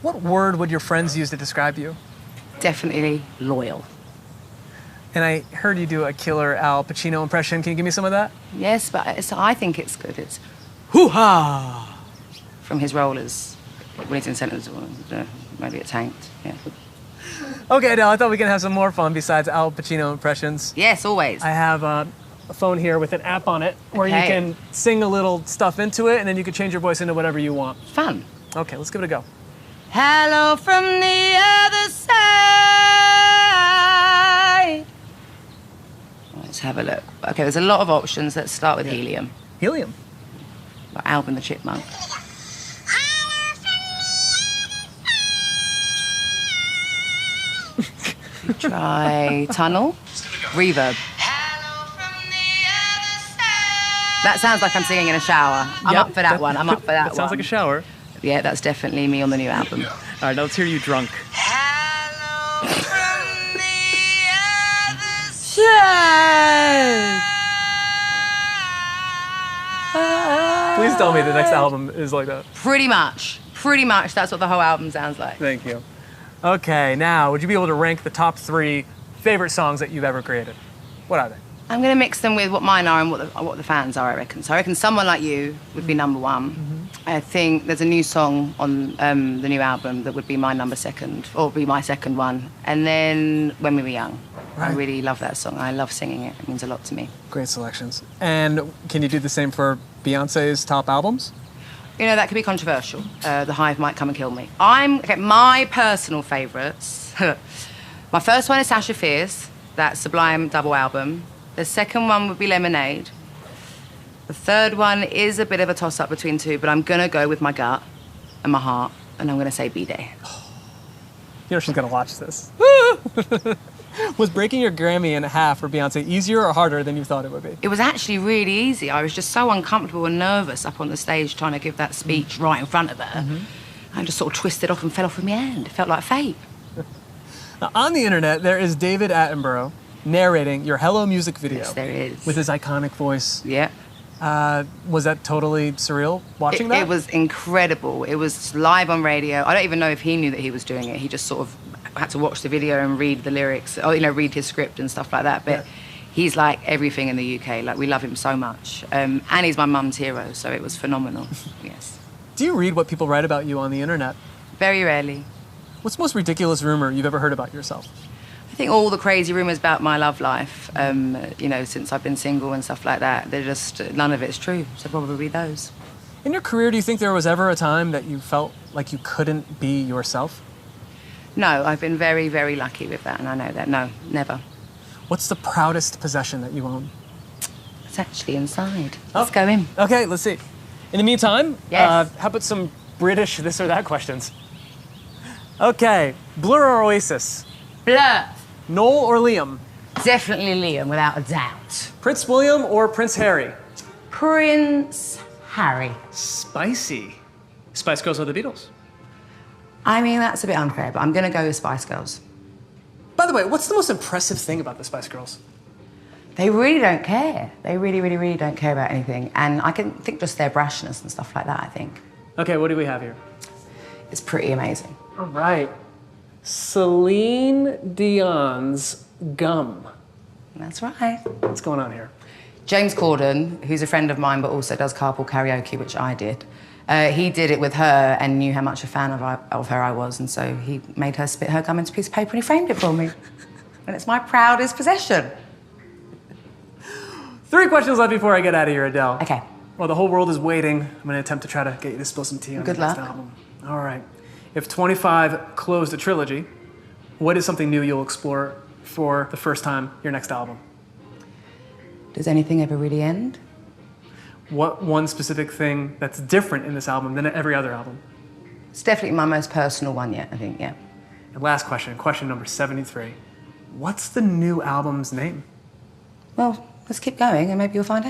What word would your friends use to describe you? Definitely loyal. And I heard you do a killer Al Pacino impression. Can you give me some of that? Yes, but I think it's good. It's Hoo-ha! from his role as when he's in sentence, maybe it's tanked. Yeah. Okay, Adele, I thought we could have some more fun besides Al Pacino impressions. Yes, always. I have a phone here with an app on it where you Okay. can sing a little stuff into it and then you can change your voice into whatever you want. Fun. Okay, let's give it a go. Hello from the other side. Let's have a look. Okay, there's a lot of options. Let's start with helium. Helium. Like Alvin the Chipmunk. Try tunnel. Reverb. That sounds like I'm singing in a shower. I'm Yep. up for that one. I'm up for that That sounds one. like a shower. Yeah, that's definitely me on the new album. All right, now let's hear you drunk. Hello from the other side. Please tell me the next album is like that. Pretty much. Pretty much. That's what the whole album sounds like. Thank you. Okay, now, would you be able to rank the top 3 favorite songs that you've ever created? What are they? I'm going to mix them with what mine are and what the fans are, I reckon. So I reckon Someone Like You would be number 1. I think there's a new song on the new album that would be my number 2, or be my second one. And then When We Were Young. I Right. really love that song. I love singing it. It means a lot to me. Great selections. And can you do the same for Beyonce's top albums? You know, that could be controversial. The Hive might come and kill me. My personal favourites. My first one is Sasha Fierce, that Sublime double album. The second one would be Lemonade. The third one is a bit of a toss-up between 2, but I'm going to go with my gut and my heart, and I'm going to say B-Day. You know she's gonna watch this. Was breaking your Grammy in half for Beyonce easier or harder than you thought it would be? It was actually really easy. I was just so uncomfortable and nervous up on the stage trying to give that speech right in front of her. I just sort of twisted off and fell off with my hand. It felt like fate. Now, on the internet, there is David Attenborough narrating your Hello music video. Yes, there is. With his iconic voice. Yeah. Was that totally surreal watching that? It was incredible. It was live on radio. I don't even know if he knew that he was doing it. He just sort of had to watch the video and read the lyrics, or, read his script and stuff like that. But he's like everything in the UK. Like, we love him so much. And he's my mum's hero, so it was phenomenal. Yes. Do you read what people write about you on the internet? Very rarely. What's the most ridiculous rumor you've ever heard about yourself? I think all the crazy rumours about my love life, since I've been single and stuff like that, they're just, none of it's true. So probably those. In your career, do you think there was ever a time that you felt like you couldn't be yourself? No, I've been very, very lucky with that, and I know that. No, never. What's the proudest possession that you own? It's actually inside. Let's go in. Okay, let's see. In the meantime, Yes. how about some British this or that questions? Okay, Blur or Oasis? Blur. Noel or Liam? Definitely Liam, without a doubt. Prince William or Prince Harry? Prince Harry. Spicy. Spice Girls or the Beatles? I mean, that's a bit unfair, but I'm going to go with Spice Girls. By the way, what's the most impressive thing about the Spice Girls? They really don't care. They really, really, really don't care about anything. And I can think just their brashness and stuff like that, I think. Okay, what do we have here? It's pretty amazing. All right. Celine Dion's Gum. That's right. What's going on here? James Corden, who's a friend of mine but also does carpool karaoke, which I did, he did it with her and knew how much a fan of her I was, and so he made her spit her gum into a piece of paper and he framed it for me. And it's my proudest possession. 3 questions left before I get out of here, Adele. Okay. Well, the whole world is waiting. I'm going to attempt to try to get you to spill some tea on Good the next luck. album. All right. If 25 closed a trilogy, what is something new you'll explore for the first time your next album? Does anything ever really end? What one specific thing that's different in this album than every other album? It's definitely my most personal one yet, I think, yeah. And last question, question number 73. What's the new album's name? Well, let's keep going and maybe you'll find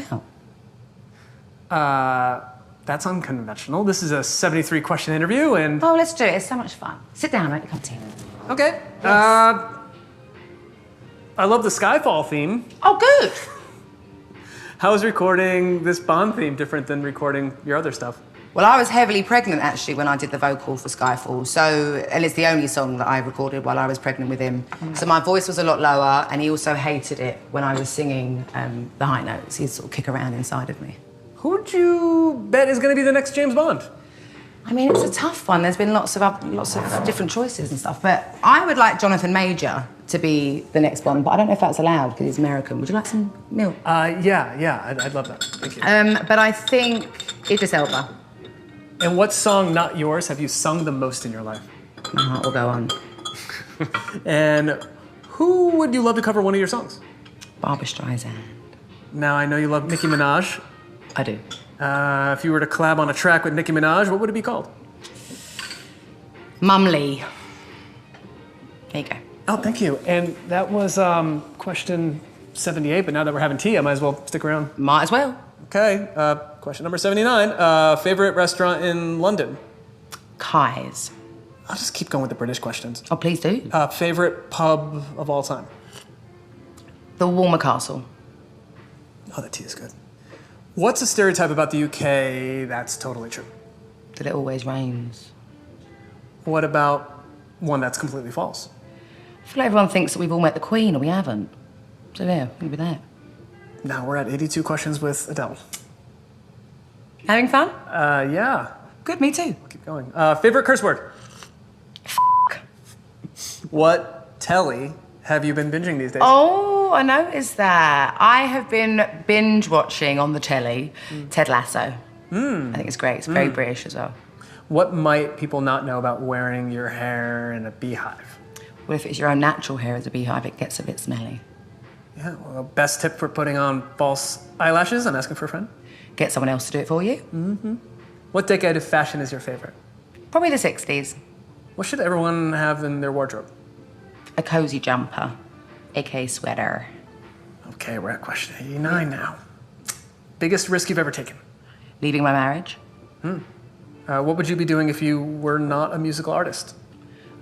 out. That's unconventional. This is a 73 question interview and... Oh, let's do it. It's so much fun. Sit down, make a cup of tea. Okay. Yes. I love the Skyfall theme. Oh, good. How is recording this Bond theme different than recording your other stuff? Well, I was heavily pregnant, actually, when I did the vocal for Skyfall. So, and it's the only song that I recorded while I was pregnant with him. So my voice was a lot lower, and he also hated it when I was singing the high notes. He'd sort of kick around inside of me. Who would you bet is going to be the next James Bond? I mean, it's a tough one. There's been lots of different choices and stuff. But I would like Jonathan Major to be the next Bond, but I don't know if that's allowed because he's American. Would you like some milk? Yeah, I'd love that. Thank you. But I think Idris Elba. And what song, not yours, have you sung the most in your life? My heart will go on. And who would you love to cover one of your songs? Barbra Streisand. Now, I know you love Nicki Minaj. I do. If you were to collab on a track with Nicki Minaj, what would it be called? Mum Lee. There you go. Oh, thank you. And that was question 78, but now that we're having tea, I might as well stick around. Might as well. Okay, question number 79. Favorite restaurant in London? Kai's. I'll just keep going with the British questions. Oh, please do. Favorite pub of all time? The Walmer Castle. Oh, that tea is good. What's a stereotype about the UK that's totally true? That it always rains. What about one that's completely false? I feel like everyone thinks that we've all met the Queen, or we haven't. So yeah, maybe that. Now we're at 82 questions with Adele. Having fun? Yeah. Good, me too. Keep going. Favorite curse word? What telly have you been binging these days? Oh, I noticed that. I have been binge watching on the telly Ted Lasso. I think it's great. It's very British as well. What might people not know about wearing your hair in a beehive? Well, if it's your own natural hair as a beehive, it gets a bit smelly. Yeah, well, best tip for putting on false eyelashes and asking for a friend? Get someone else to do it for you. What decade of fashion is your favorite? Probably the 60s. What should everyone have in their wardrobe? A cozy jumper, aka sweater. Okay, we're at question 89 now. Biggest risk you've ever taken? Leaving my marriage. What would you be doing if you were not a musical artist?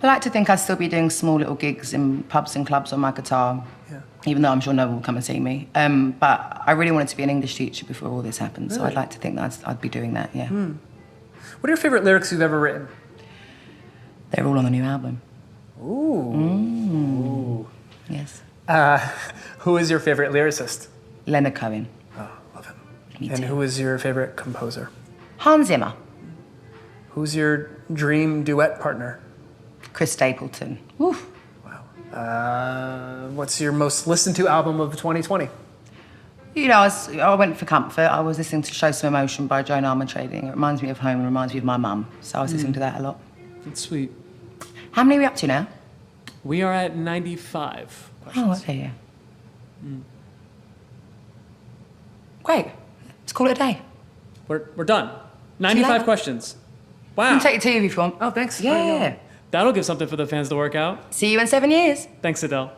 I like to think I'd still be doing small little gigs in pubs and clubs on my guitar. Yeah. Even though I'm sure no one will come and see me. But I really wanted to be an English teacher before all this happened, so Really? I'd like to think that I'd be doing that, yeah. What are your favorite lyrics you've ever written? They're all on the new album. Ooh. Yes. Who is your favorite lyricist? Leonard Cohen. Oh, love him. Me And too. who is your favorite composer? Hans Zimmer. Who's your dream duet partner? Chris Stapleton. Woo. Wow. What's your most listened to album of 2020? You know, I went for comfort. I was listening to Show Some Emotion by Joan Armatrading. It reminds me of home and reminds me of my mum. So I was listening to that a lot. That's sweet. How many are we up to now? We are at 95 questions. Oh, okay, yeah. Great. Let's call it a day. We're done. later. 95 questions. You Wow. can take your tea if you want. Oh, thanks. Yeah. That'll give something for the fans to work out. See you in 7 years. Thanks, Adele.